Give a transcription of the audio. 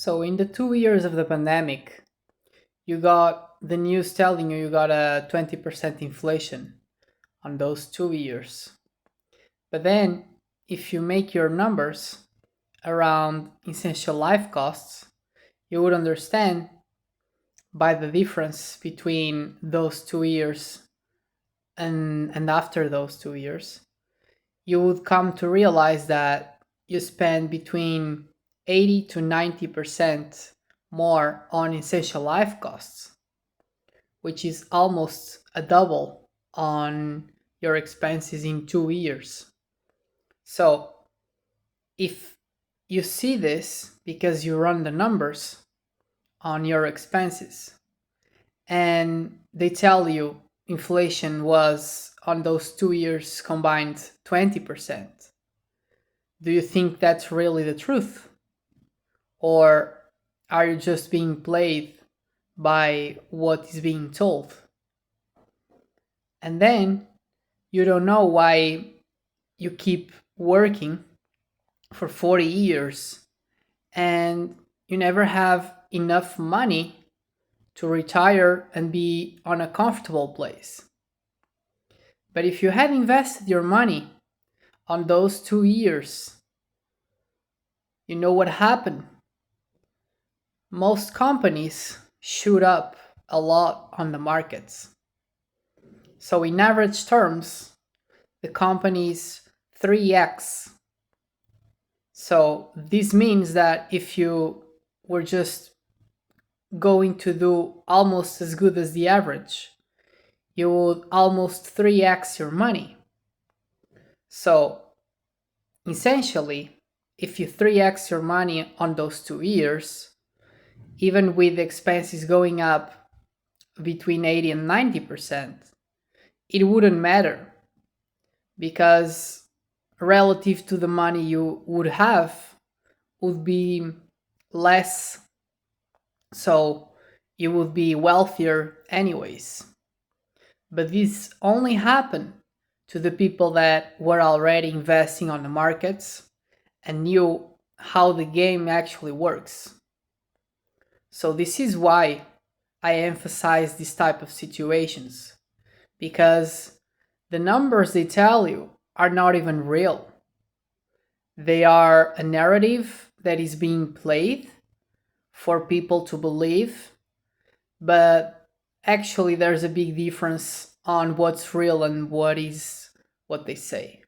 So, in the 2 years of the pandemic, you got the news telling you got a 20% inflation on those 2 years. But then, if you make your numbers around essential life costs, you would understand by the difference between those 2 years and after those 2 years, you would come to realize that you spend between 80 to 90% more on essential life costs, which is almost a double on your expenses in 2 years. So, if you see this because you run the numbers on your expenses and they tell you inflation was on those 2 years combined 20%, do you think that's really the truth? Or are you just being played by what is being told? And then you don't know why you keep working for 40 years and you never have enough money to retire and be on a comfortable place. But if you had invested your money on those 2 years, you know what happened? Most companies shoot up a lot on the markets. So, in average terms, the companies 3x. So, this means that if you were just going to do almost as good as the average, you would almost 3x your money. So, essentially, if you 3x your money on those 2 years, even with expenses going up between 80 and 90%, it wouldn't matter because relative to the money you would have would be less, so you would be wealthier anyways. But this only happened to the people that were already investing on the markets and knew how the game actually works. So this is why I emphasize this type of situations, because the numbers they tell you are not even real. They are a narrative that is being played for people to believe, but actually there's a big difference on what's real and what is what they say.